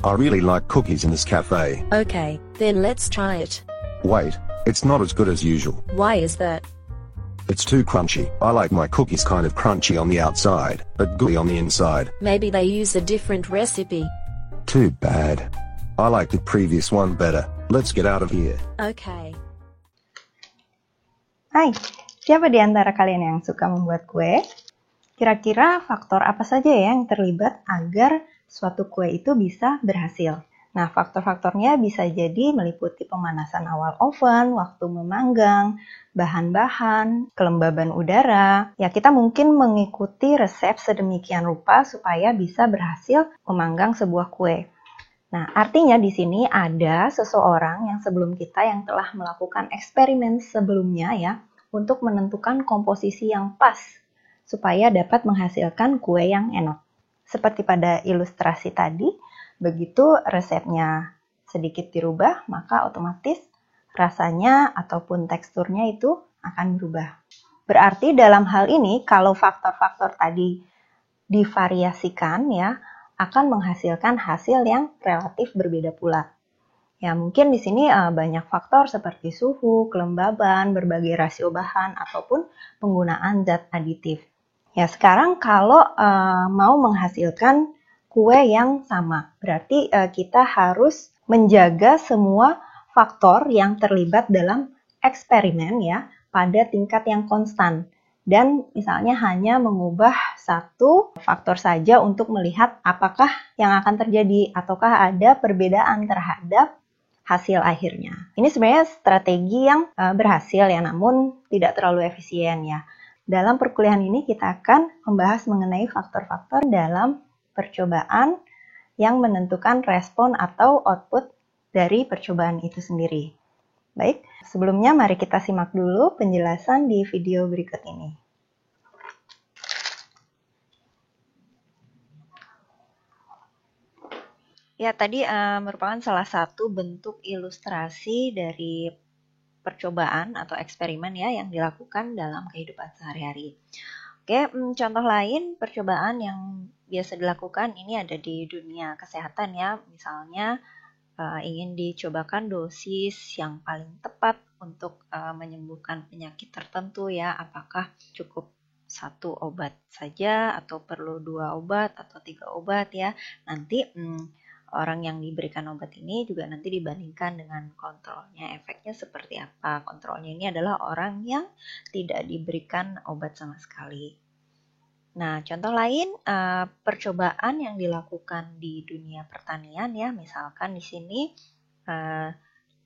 I really like cookies in this cafe. Okay, then let's try it. Wait, it's not as good as usual. Why is that? It's too crunchy. I like my cookies kind of crunchy on the outside, but gooey on the inside. Maybe they use a different recipe. Too bad. I like the previous one better. Let's get out of here. Okay. Hai, siapa di antara kalian yang suka membuat kue? Kira-kira faktor apa saja ya yang terlibat agar suatu kue itu bisa berhasil? Nah, faktor-faktornya bisa jadi meliputi pemanasan awal oven, waktu memanggang, bahan-bahan, kelembaban udara. Ya, kita mungkin mengikuti resep sedemikian rupa supaya bisa berhasil memanggang sebuah kue. Nah, artinya di sini ada seseorang yang sebelum kita yang telah melakukan eksperimen sebelumnya ya, untuk menentukan komposisi yang pas supaya dapat menghasilkan kue yang enak. Seperti pada ilustrasi tadi, begitu resepnya sedikit dirubah, maka otomatis rasanya ataupun teksturnya itu akan berubah. Berarti dalam hal ini, kalau faktor-faktor tadi divariasikan ya, akan menghasilkan hasil yang relatif berbeda pula. Ya, mungkin di sini banyak faktor seperti suhu, kelembaban, berbagai rasio bahan, ataupun penggunaan zat aditif. Ya, sekarang kalau mau menghasilkan kue yang sama, berarti kita harus menjaga semua faktor yang terlibat dalam eksperimen ya pada tingkat yang konstan. Dan misalnya hanya mengubah satu faktor saja untuk melihat apakah yang akan terjadi ataukah ada perbedaan terhadap hasil akhirnya. Ini sebenarnya strategi yang berhasil ya, namun tidak terlalu efisien ya. Dalam perkuliahan ini kita akan membahas mengenai faktor-faktor dalam percobaan yang menentukan respon atau output dari percobaan itu sendiri. Baik, sebelumnya mari kita simak dulu penjelasan di video berikut ini. Ya, tadi merupakan salah satu bentuk ilustrasi dari percobaan atau eksperimen ya yang dilakukan dalam kehidupan sehari-hari. Oke, contoh lain percobaan yang biasa dilakukan ini ada di dunia kesehatan ya. Misalnya ingin dicobakan dosis yang paling tepat untuk menyembuhkan penyakit tertentu ya. Apakah cukup 1 obat saja atau perlu 2 obat atau 3 obat ya. Nanti orang yang diberikan obat ini juga nanti dibandingkan dengan kontrolnya, efeknya seperti apa. Kontrolnya ini adalah orang yang tidak diberikan obat sama sekali. Nah, contoh lain percobaan yang dilakukan di dunia pertanian ya, misalkan di sini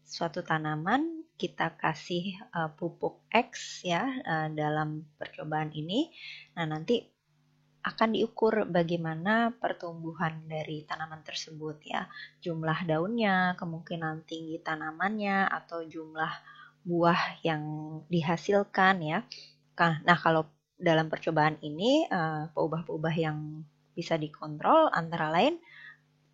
suatu tanaman kita kasih pupuk X ya dalam percobaan ini. Nah, nanti akan diukur bagaimana pertumbuhan dari tanaman tersebut ya. Jumlah daunnya, kemungkinan tinggi tanamannya, atau jumlah buah yang dihasilkan ya. Nah, kalau dalam percobaan ini peubah-peubah yang bisa dikontrol antara lain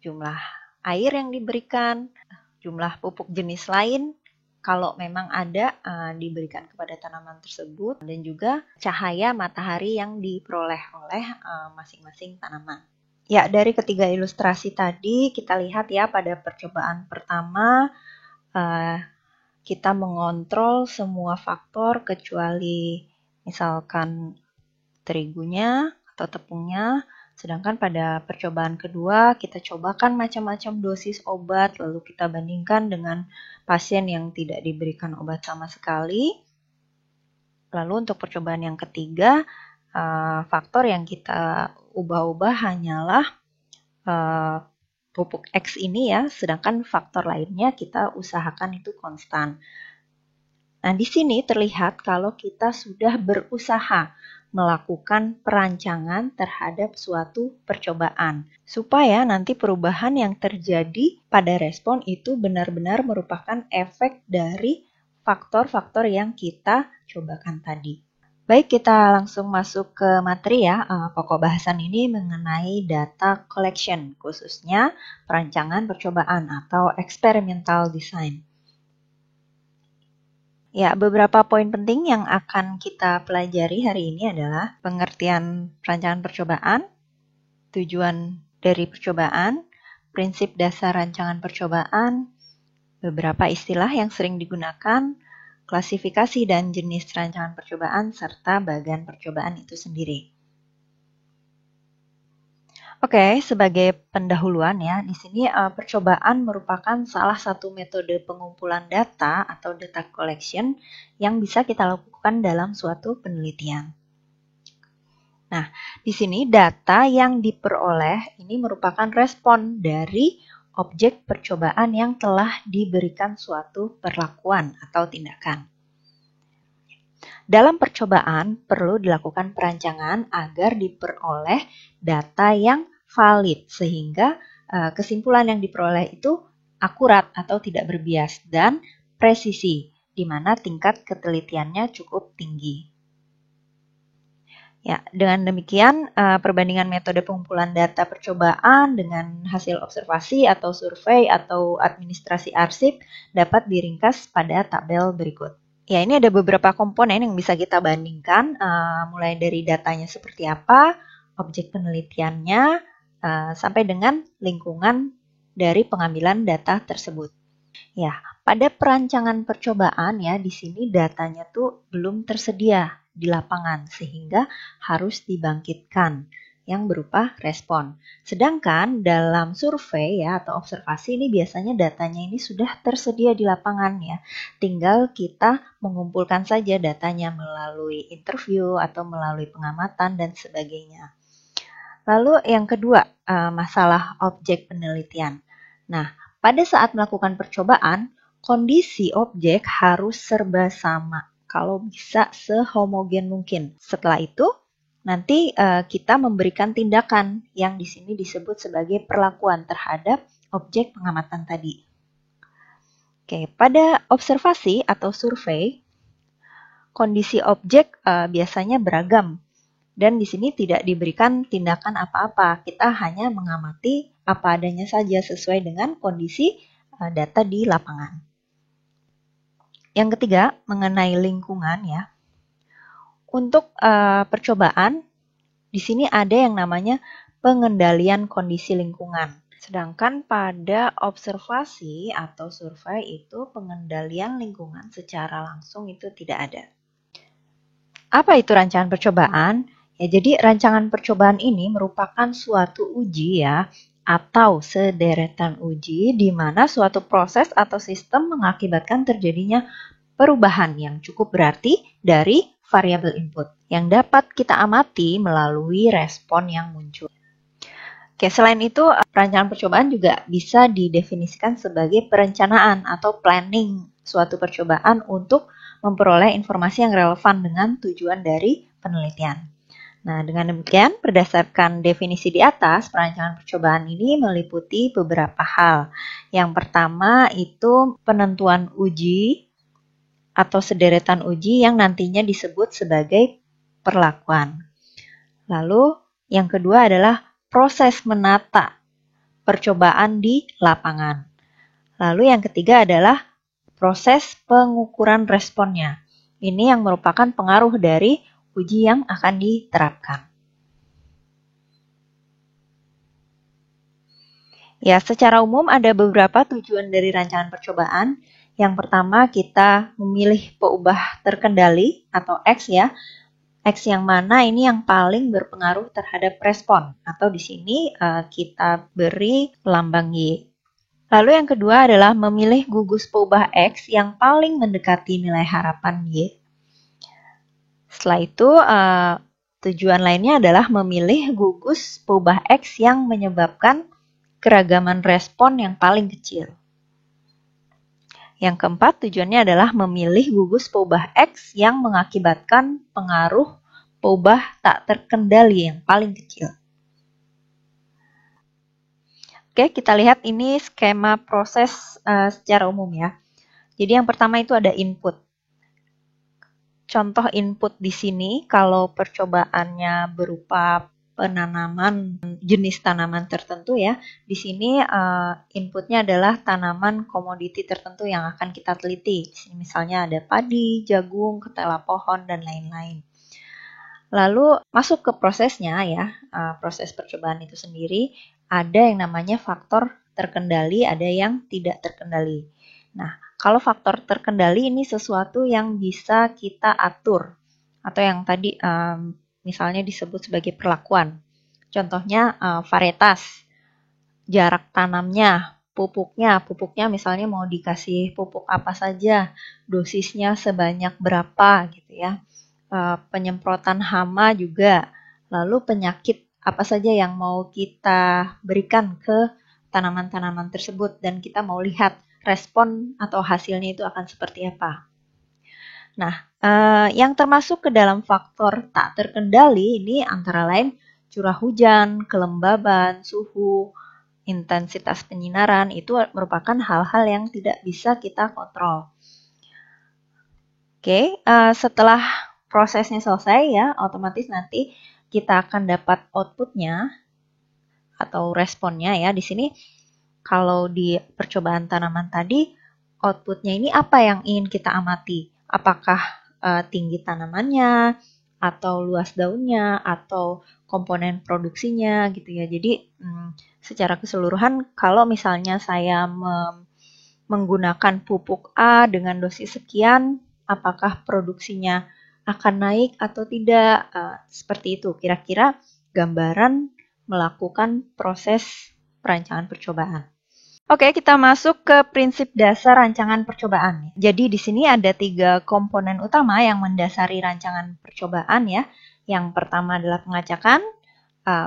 jumlah air yang diberikan, jumlah pupuk jenis lain, kalau memang ada diberikan kepada tanaman tersebut, dan juga cahaya matahari yang diperoleh oleh masing-masing tanaman. Ya, dari ketiga ilustrasi tadi kita lihat ya pada percobaan pertama kita mengontrol semua faktor kecuali misalkan terigunya atau tepungnya. Sedangkan pada percobaan kedua, kita cobakan macam-macam dosis obat, lalu kita bandingkan dengan pasien yang tidak diberikan obat sama sekali. Lalu untuk percobaan yang ketiga, faktor yang kita ubah-ubah hanyalah pupuk X ini ya, sedangkan faktor lainnya kita usahakan itu konstan. Nah, di sini terlihat kalau kita sudah berusaha melakukan perancangan terhadap suatu percobaan supaya nanti perubahan yang terjadi pada respon itu benar-benar merupakan efek dari faktor-faktor yang kita cobakan tadi. Baik, kita langsung masuk ke materi ya. Pokok bahasan ini mengenai data collection, khususnya perancangan percobaan atau experimental design. Ya, beberapa poin penting yang akan kita pelajari hari ini adalah pengertian perancangan percobaan, tujuan dari percobaan, prinsip dasar rancangan percobaan, beberapa istilah yang sering digunakan, klasifikasi dan jenis rancangan percobaan, serta bagan percobaan itu sendiri. Oke, sebagai pendahuluan ya, di sini percobaan merupakan salah satu metode pengumpulan data atau data collection yang bisa kita lakukan dalam suatu penelitian. Nah, di sini data yang diperoleh ini merupakan respon dari objek percobaan yang telah diberikan suatu perlakuan atau tindakan. Dalam percobaan perlu dilakukan perancangan agar diperoleh data yang valid sehingga kesimpulan yang diperoleh itu akurat atau tidak berbias dan presisi, di mana tingkat ketelitiannya cukup tinggi. Ya, dengan demikian perbandingan metode pengumpulan data percobaan dengan hasil observasi atau survei atau administrasi arsip dapat diringkas pada tabel berikut. Ya, ini ada beberapa komponen yang bisa kita bandingkan, mulai dari datanya seperti apa, objek penelitiannya, sampai dengan lingkungan dari pengambilan data tersebut. Ya, pada perancangan percobaan ya, di sini datanya tuh belum tersedia di lapangan, sehingga harus dibangkitkan yang berupa respon. Sedangkan dalam survei ya atau observasi ini biasanya datanya ini sudah tersedia di lapangan ya. Tinggal kita mengumpulkan saja datanya melalui interview atau melalui pengamatan dan sebagainya. Lalu yang kedua, masalah objek penelitian. Nah, pada saat melakukan percobaan, kondisi objek harus serba sama. Kalau bisa sehomogen mungkin. Setelah itu, nanti kita memberikan tindakan yang di sini disebut sebagai perlakuan terhadap objek pengamatan tadi. Oke, pada observasi atau survei, kondisi objek biasanya beragam dan di sini tidak diberikan tindakan apa-apa. Kita hanya mengamati apa adanya saja sesuai dengan kondisi data di lapangan. Yang ketiga, mengenai lingkungan ya. Untuk percobaan, di sini ada yang namanya pengendalian kondisi lingkungan. Sedangkan pada observasi atau survei itu pengendalian lingkungan secara langsung itu tidak ada. Apa itu rancangan percobaan? Ya, jadi rancangan percobaan ini merupakan suatu uji ya, atau sederetan uji di mana suatu proses atau sistem mengakibatkan terjadinya perubahan yang cukup berarti dari variabel input yang dapat kita amati melalui respon yang muncul. Oke, selain itu, perancangan percobaan juga bisa didefinisikan sebagai perencanaan atau planning suatu percobaan untuk memperoleh informasi yang relevan dengan tujuan dari penelitian. Nah, dengan demikian, berdasarkan definisi di atas, perancangan percobaan ini meliputi beberapa hal. Yang pertama itu penentuan uji atau sederetan uji yang nantinya disebut sebagai perlakuan. Lalu yang kedua adalah proses menata percobaan di lapangan. Lalu yang ketiga adalah proses pengukuran responnya. Ini yang merupakan pengaruh dari uji yang akan diterapkan. Ya, secara umum ada beberapa tujuan dari rancangan percobaan. Yang pertama, kita memilih peubah terkendali atau X ya. X yang mana ini yang paling berpengaruh terhadap respon. Atau di sini kita beri lambang Y. Lalu yang kedua adalah memilih gugus peubah X yang paling mendekati nilai harapan Y. Setelah itu, tujuan lainnya adalah memilih gugus peubah X yang menyebabkan keragaman respon yang paling kecil. Yang keempat, tujuannya adalah memilih gugus peubah X yang mengakibatkan pengaruh peubah tak terkendali yang paling kecil. Oke, kita lihat ini skema proses secara umum ya. Jadi yang pertama itu ada input. Contoh input di sini, kalau percobaannya berupa penanaman jenis tanaman tertentu ya. Di sini inputnya adalah tanaman komoditi tertentu yang akan kita teliti. Di sini misalnya ada padi, jagung, ketela pohon dan lain-lain. Lalu masuk ke prosesnya ya, proses percobaan itu sendiri ada yang namanya faktor terkendali, ada yang tidak terkendali. Nah, kalau faktor terkendali ini sesuatu yang bisa kita atur, atau yang tadi misalnya disebut sebagai perlakuan. Contohnya varietas, jarak tanamnya, pupuknya misalnya mau dikasih pupuk apa saja, dosisnya sebanyak berapa gitu ya. Penyemprotan hama juga, lalu penyakit apa saja yang mau kita berikan ke tanaman-tanaman tersebut, dan kita mau lihat respon atau hasilnya itu akan seperti apa. Nah, yang termasuk ke dalam faktor tak terkendali ini antara lain curah hujan, kelembaban, suhu, intensitas penyinaran, itu merupakan hal-hal yang tidak bisa kita kontrol. Oke, setelah prosesnya selesai ya, otomatis nanti kita akan dapat outputnya atau responnya ya. Di sini kalau di percobaan tanaman tadi, outputnya ini apa yang ingin kita amati? Apakah tinggi tanamannya, atau luas daunnya, atau komponen produksinya gitu ya. Jadi secara keseluruhan kalau misalnya saya menggunakan pupuk A dengan dosis sekian, apakah produksinya akan naik atau tidak? Seperti itu kira-kira gambaran melakukan proses perancangan percobaan. Oke, kita masuk ke prinsip dasar rancangan percobaan. Jadi di sini ada 3 komponen utama yang mendasari rancangan percobaan ya. Yang pertama adalah pengacakan,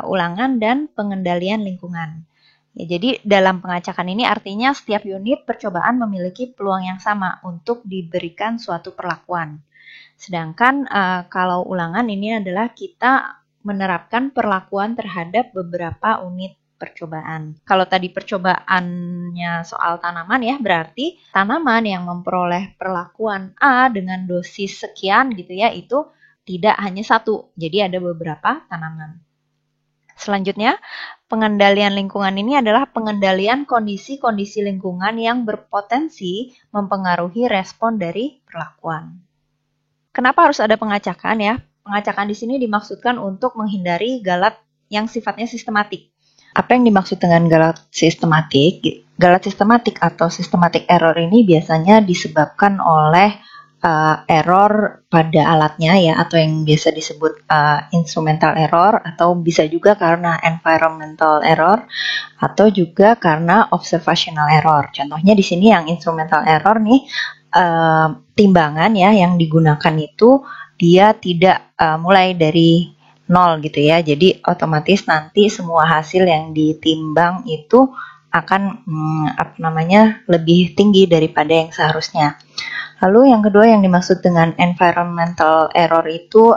ulangan, dan pengendalian lingkungan. Ya, jadi dalam pengacakan ini artinya setiap unit percobaan memiliki peluang yang sama untuk diberikan suatu perlakuan. Sedangkan kalau ulangan ini adalah kita menerapkan perlakuan terhadap beberapa unit percobaan. Kalau tadi percobaannya soal tanaman ya, berarti tanaman yang memperoleh perlakuan A dengan dosis sekian gitu ya, itu tidak hanya satu, jadi ada beberapa tanaman. Selanjutnya, pengendalian lingkungan ini adalah pengendalian kondisi-kondisi lingkungan yang berpotensi mempengaruhi respon dari perlakuan. Kenapa harus ada pengacakan ya? Pengacakan di sini dimaksudkan untuk menghindari galat yang sifatnya sistematik. Apa yang dimaksud dengan galat sistematik? Galat sistematik atau systematic error ini biasanya disebabkan oleh error pada alatnya ya, atau yang biasa disebut instrumental error, atau bisa juga karena environmental error, atau juga karena observational error. Contohnya di sini yang instrumental error nih, timbangan ya yang digunakan itu dia tidak mulai dari nol gitu ya, jadi otomatis nanti semua hasil yang ditimbang itu akan lebih tinggi daripada yang seharusnya. Lalu yang kedua yang dimaksud dengan environmental error itu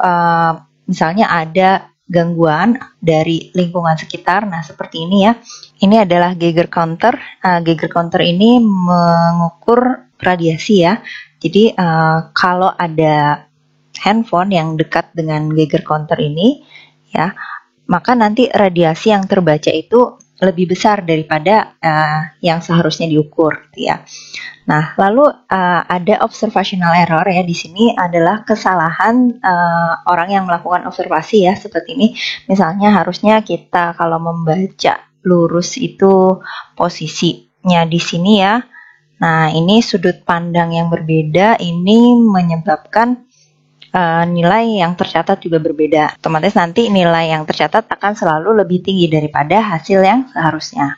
misalnya ada gangguan dari lingkungan sekitar. Nah, seperti ini ya. Ini adalah Geiger counter. Geiger counter ini mengukur radiasi ya. Jadi kalau ada handphone yang dekat dengan Geiger counter ini ya, maka nanti radiasi yang terbaca itu lebih besar daripada yang seharusnya diukur gitu ya. Nah, lalu ada observational error ya, di sini adalah kesalahan orang yang melakukan observasi ya, seperti ini. Misalnya harusnya kita kalau membaca lurus itu posisinya di sini ya. Nah, ini sudut pandang yang berbeda ini menyebabkan nilai yang tercatat juga berbeda. Otomatis nanti nilai yang tercatat akan selalu lebih tinggi daripada hasil yang seharusnya.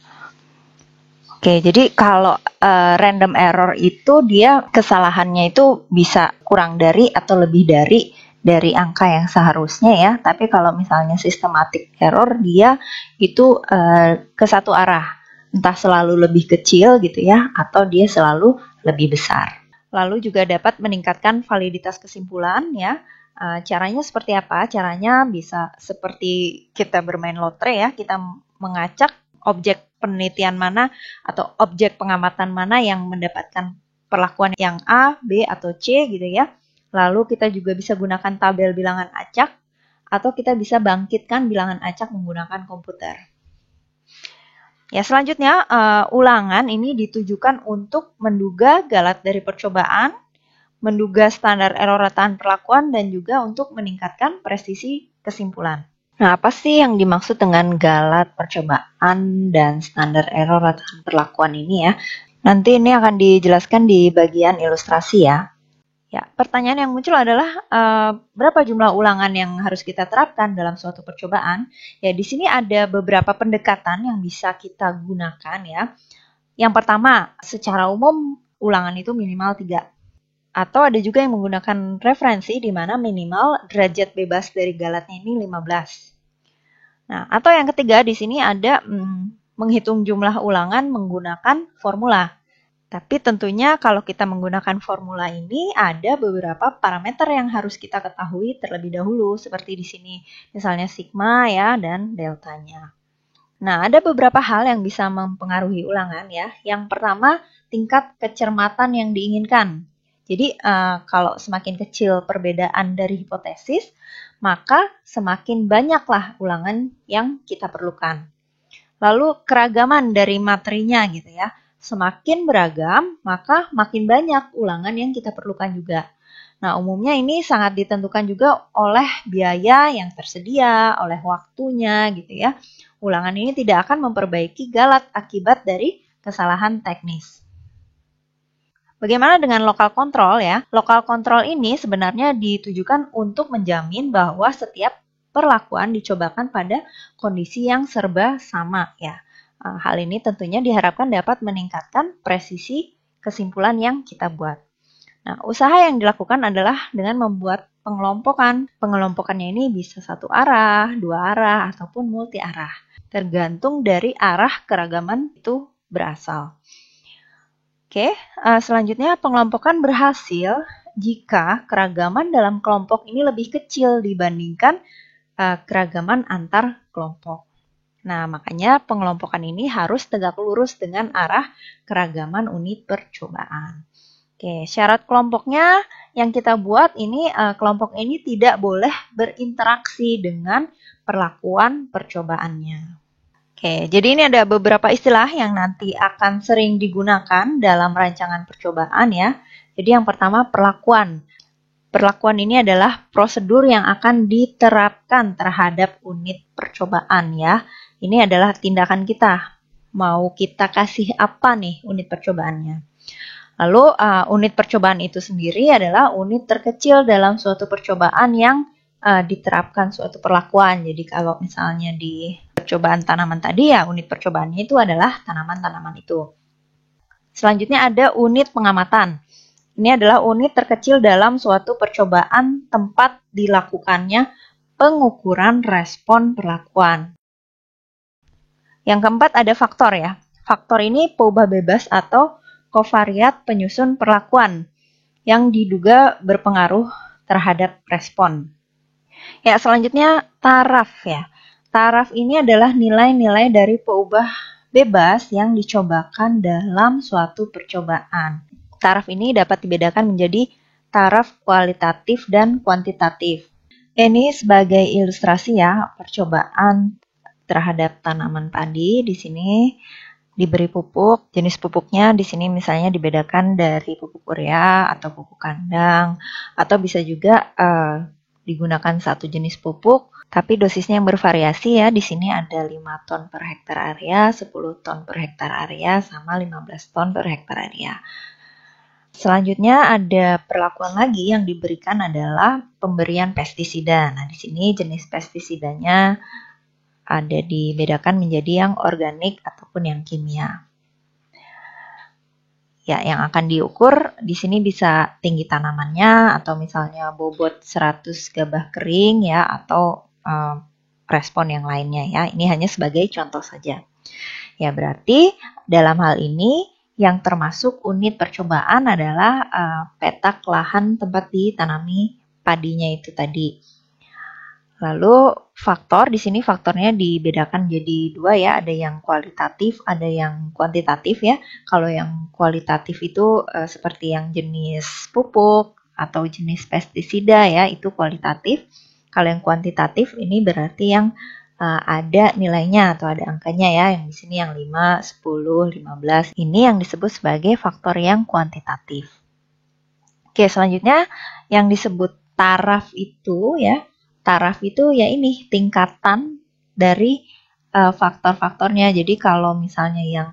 Oke, jadi kalau random error itu dia kesalahannya itu bisa kurang dari atau lebih dari angka yang seharusnya ya. Tapi kalau misalnya systematic error dia itu ke satu arah, entah selalu lebih kecil gitu ya, atau dia selalu lebih besar. Lalu juga dapat meningkatkan validitas kesimpulan ya. Caranya seperti apa? Caranya bisa seperti kita bermain lotre ya, kita mengacak objek penelitian mana atau objek pengamatan mana yang mendapatkan perlakuan yang A, B, atau C gitu ya. Lalu kita juga bisa gunakan tabel bilangan acak, atau kita bisa bangkitkan bilangan acak menggunakan komputer. Ya, selanjutnya ulangan ini ditujukan untuk menduga galat dari percobaan, menduga standar error rataan perlakuan, dan juga untuk meningkatkan presisi kesimpulan. Nah, apa sih yang dimaksud dengan galat percobaan dan standar error atau perlakuan ini ya? Nanti ini akan dijelaskan di bagian ilustrasi ya. Ya, pertanyaan yang muncul adalah berapa jumlah ulangan yang harus kita terapkan dalam suatu percobaan? Ya, di sini ada beberapa pendekatan yang bisa kita gunakan ya. Yang pertama, secara umum ulangan itu minimal 3. Atau ada juga yang menggunakan referensi di mana minimal derajat bebas dari galatnya ini 15. Nah, atau yang ketiga di sini ada menghitung jumlah ulangan menggunakan formula. Tapi tentunya kalau kita menggunakan formula ini ada beberapa parameter yang harus kita ketahui terlebih dahulu seperti di sini. Misalnya sigma ya dan deltanya. Nah, ada beberapa hal yang bisa mempengaruhi ulangan ya. Yang pertama, tingkat kecermatan yang diinginkan. Jadi, kalau semakin kecil perbedaan dari hipotesis, maka semakin banyaklah ulangan yang kita perlukan. Lalu, keragaman dari materinya gitu ya. Semakin beragam, maka makin banyak ulangan yang kita perlukan juga. Nah, umumnya ini sangat ditentukan juga oleh biaya yang tersedia, oleh waktunya gitu ya. Ulangan ini tidak akan memperbaiki galat akibat dari kesalahan teknis. Bagaimana dengan lokal kontrol ya? Lokal kontrol ini sebenarnya ditujukan untuk menjamin bahwa setiap perlakuan dicobakan pada kondisi yang serba sama ya. Hal ini tentunya diharapkan dapat meningkatkan presisi kesimpulan yang kita buat. Nah, usaha yang dilakukan adalah dengan membuat pengelompokan. Pengelompokannya ini bisa satu arah, dua arah, ataupun multi arah. Tergantung dari arah keragaman itu berasal. Oke, selanjutnya pengelompokan berhasil jika keragaman dalam kelompok ini lebih kecil dibandingkan keragaman antar kelompok. Nah, makanya pengelompokan ini harus tegak lurus dengan arah keragaman unit percobaan. Oke, syarat kelompoknya yang kita buat ini, kelompok ini tidak boleh berinteraksi dengan perlakuan percobaannya. Oke, jadi ini ada beberapa istilah yang nanti akan sering digunakan dalam rancangan percobaan ya. Jadi yang pertama perlakuan. Perlakuan ini adalah prosedur yang akan diterapkan terhadap unit percobaan ya. Ini adalah tindakan kita. Mau kita kasih apa nih unit percobaannya. Lalu unit percobaan itu sendiri adalah unit terkecil dalam suatu percobaan yang diterapkan suatu perlakuan. Jadi kalau misalnya di percobaan tanaman tadi ya unit percobaannya itu adalah tanaman-tanaman itu. Selanjutnya ada unit pengamatan. Ini adalah unit terkecil dalam suatu percobaan tempat dilakukannya pengukuran respon perlakuan. Yang keempat ada faktor ya. Faktor ini peubah bebas atau kovariat penyusun perlakuan yang diduga berpengaruh terhadap respon. Ya, selanjutnya taraf ya. Taraf ini adalah nilai-nilai dari peubah bebas yang dicobakan dalam suatu percobaan. Taraf ini dapat dibedakan menjadi taraf kualitatif dan kuantitatif. Ini sebagai ilustrasi ya, percobaan terhadap tanaman padi di sini diberi pupuk, jenis pupuknya di sini misalnya dibedakan dari pupuk urea atau pupuk kandang, atau bisa juga digunakan satu jenis pupuk, tapi dosisnya yang bervariasi ya. Di sini ada 5 ton per hektar area, 10 ton per hektar area, sama 15 ton per hektar area. Selanjutnya ada perlakuan lagi yang diberikan adalah pemberian pestisida. Nah, di sini jenis pestisidanya ada dibedakan menjadi yang organik ataupun yang kimia. Ya, yang akan diukur di sini bisa tinggi tanamannya atau misalnya bobot 100 gabah kering ya, atau respon yang lainnya ya. Ini hanya sebagai contoh saja. Ya, berarti dalam hal ini yang termasuk unit percobaan adalah petak lahan tempat ditanami padinya itu tadi. Lalu faktor, di sini faktornya dibedakan jadi 2 ya, ada yang kualitatif, ada yang kuantitatif ya. Kalau yang kualitatif itu seperti yang jenis pupuk atau jenis pestisida ya, itu kualitatif. Kalau yang kuantitatif ini berarti yang ada nilainya atau ada angkanya ya, yang di sini yang 5, 10, 15. Ini yang disebut sebagai faktor yang kuantitatif. Oke, selanjutnya yang disebut taraf itu ya. taraf itu ya ini tingkatan dari faktor-faktornya. Jadi kalau misalnya yang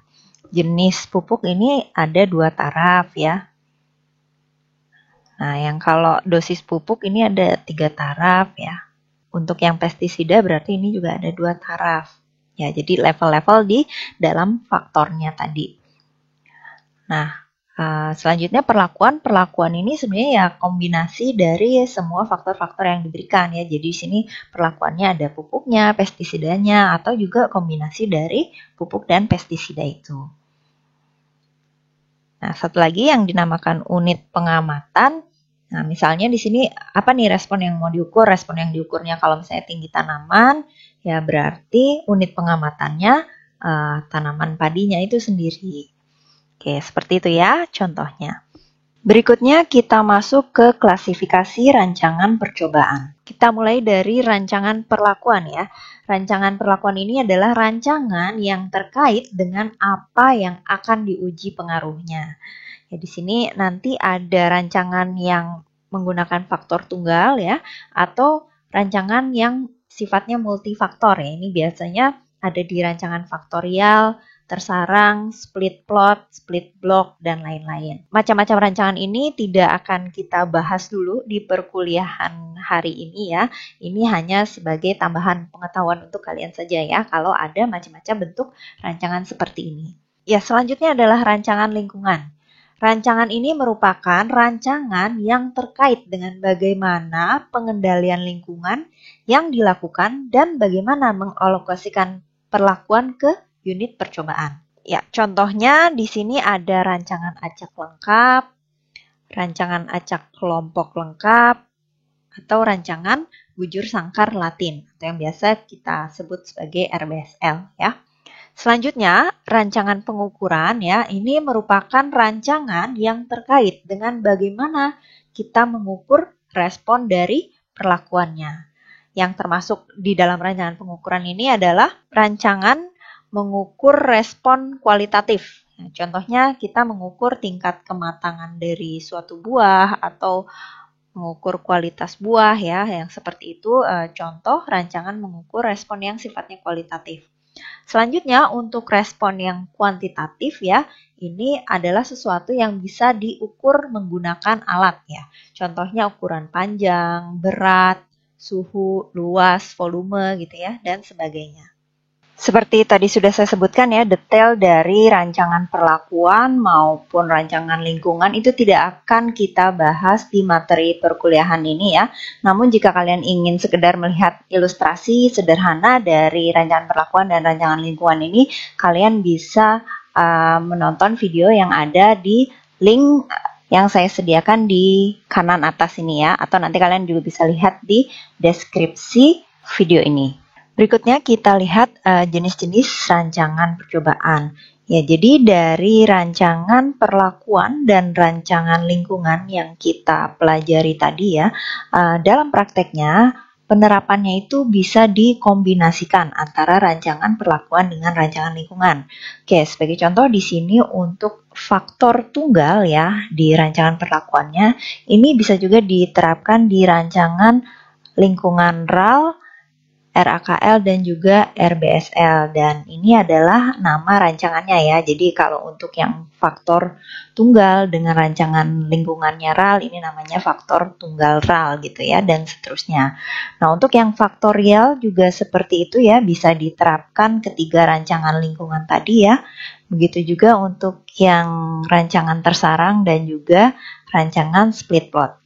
jenis pupuk ini ada 2 taraf ya. Nah, yang kalau dosis pupuk ini ada 3 taraf ya. Untuk yang pestisida berarti ini juga ada 2 taraf. Ya, jadi level-level di dalam faktornya tadi. Nah, selanjutnya perlakuan ini sebenarnya ya kombinasi dari semua faktor-faktor yang diberikan ya. Jadi di sini perlakuannya ada pupuknya, pestisidanya, atau juga kombinasi dari pupuk dan pestisida itu. Nah, satu lagi yang dinamakan unit pengamatan. Nah, misalnya di sini apa nih respon yang mau diukur? Respon yang diukurnya kalau misalnya tinggi tanaman, ya berarti unit pengamatannya tanaman padinya itu sendiri. Oke, seperti itu ya contohnya. Berikutnya kita masuk ke klasifikasi rancangan percobaan. Kita mulai dari rancangan perlakuan ya. Rancangan perlakuan ini adalah rancangan yang terkait dengan apa yang akan diuji pengaruhnya. Ya, di sini nanti ada rancangan yang menggunakan faktor tunggal ya, atau rancangan yang sifatnya multifaktor ya. Ini biasanya ada di rancangan faktorial, tersarang, split plot, split block, dan lain-lain. Macam-macam rancangan ini tidak akan kita bahas dulu di perkuliahan hari ini ya. Ini hanya sebagai tambahan pengetahuan untuk kalian saja ya, kalau ada macam-macam bentuk rancangan seperti ini. Ya, selanjutnya adalah rancangan lingkungan. Rancangan ini merupakan rancangan yang terkait dengan bagaimana pengendalian lingkungan yang dilakukan dan bagaimana mengalokasikan perlakuan ke unit percobaan. Ya, contohnya di sini ada rancangan acak lengkap, rancangan acak kelompok lengkap, atau rancangan bujur sangkar latin, atau yang biasa kita sebut sebagai RBSL ya. Selanjutnya, rancangan pengukuran ya, ini merupakan rancangan yang terkait dengan bagaimana kita mengukur respon dari perlakuannya. Yang termasuk di dalam rancangan pengukuran ini adalah rancangan mengukur respon kualitatif. Nah, contohnya kita mengukur tingkat kematangan dari suatu buah atau mengukur kualitas buah ya, yang seperti itu contoh rancangan mengukur respon yang sifatnya kualitatif. Selanjutnya untuk respon yang kuantitatif ya, ini adalah sesuatu yang bisa diukur menggunakan alat ya. Contohnya ukuran panjang, berat, suhu, luas, volume gitu ya, dan sebagainya. Seperti tadi sudah saya sebutkan ya, detail dari rancangan perlakuan maupun rancangan lingkungan itu tidak akan kita bahas di materi perkuliahan ini ya. Namun jika kalian ingin sekedar melihat ilustrasi sederhana dari rancangan perlakuan dan rancangan lingkungan ini, kalian bisa menonton video yang ada di link yang saya sediakan di kanan atas ini ya. Atau nanti kalian juga bisa lihat di deskripsi video ini. Berikutnya kita lihat jenis-jenis rancangan percobaan. Ya, jadi dari rancangan perlakuan dan rancangan lingkungan yang kita pelajari tadi ya, dalam prakteknya penerapannya itu bisa dikombinasikan antara rancangan perlakuan dengan rancangan lingkungan. Oke, sebagai contoh di sini untuk faktor tunggal ya di rancangan perlakuannya, ini bisa juga diterapkan di rancangan lingkungan RAL, RAKL dan juga RBSL, dan ini adalah nama rancangannya ya. Jadi kalau untuk yang faktor tunggal dengan rancangan lingkungannya RAL, ini namanya faktor tunggal RAL gitu ya, dan seterusnya. Nah, untuk yang faktorial juga seperti itu ya, bisa diterapkan ketiga rancangan lingkungan tadi ya. Begitu juga untuk yang rancangan tersarang dan juga rancangan split plot.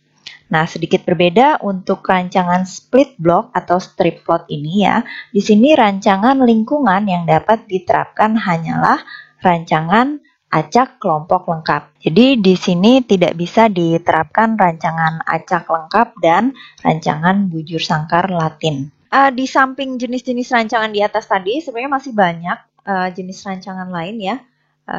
Nah, sedikit berbeda untuk rancangan split block atau strip plot ini ya. Di sini rancangan lingkungan yang dapat diterapkan hanyalah rancangan acak kelompok lengkap. Jadi di sini tidak bisa diterapkan rancangan acak lengkap dan rancangan bujur sangkar latin. Di samping jenis-jenis rancangan di atas tadi, sebenarnya masih banyak jenis rancangan lain ya.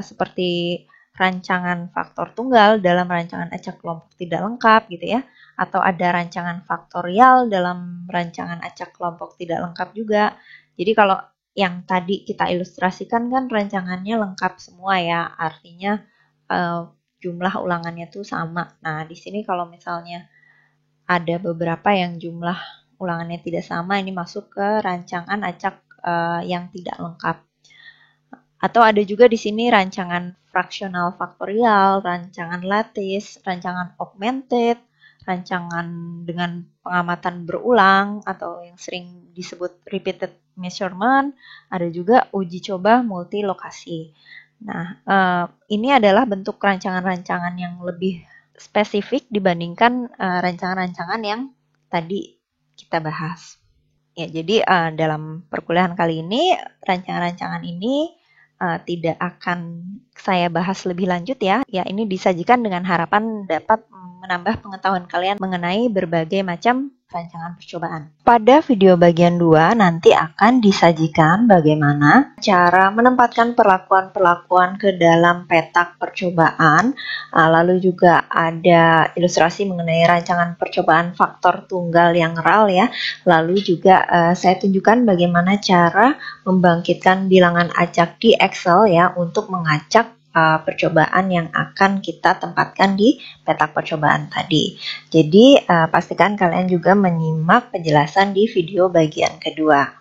Seperti rancangan faktor tunggal dalam rancangan acak kelompok tidak lengkap gitu ya, atau ada rancangan faktorial dalam rancangan acak kelompok tidak lengkap juga. Jadi kalau yang tadi kita ilustrasikan kan rancangannya lengkap semua ya, artinya jumlah ulangannya tuh sama. Nah, di sini kalau misalnya ada beberapa yang jumlah ulangannya tidak sama, ini masuk ke rancangan acak yang tidak lengkap. Atau ada juga di sini rancangan fraksional faktorial, rancangan lattice, rancangan augmented, rancangan dengan pengamatan berulang atau yang sering disebut repeated measurement, ada juga uji coba multi lokasi. Nah, ini adalah bentuk rancangan-rancangan yang lebih spesifik dibandingkan rancangan-rancangan yang tadi kita bahas. Ya, jadi dalam perkuliahan kali ini, rancangan-rancangan ini tidak akan saya bahas lebih lanjut ya. Ya, ini disajikan dengan harapan dapat menambah pengetahuan kalian mengenai berbagai macam rancangan percobaan. Pada video bagian 2 nanti akan disajikan bagaimana cara menempatkan perlakuan-perlakuan ke dalam petak percobaan. Lalu juga ada ilustrasi mengenai rancangan percobaan faktor tunggal yang RAL ya. Lalu juga saya tunjukkan bagaimana cara membangkitkan bilangan acak di Excel ya untuk mengacak percobaan yang akan kita tempatkan di petak percobaan tadi. Jadi pastikan kalian juga menyimak penjelasan di video bagian kedua.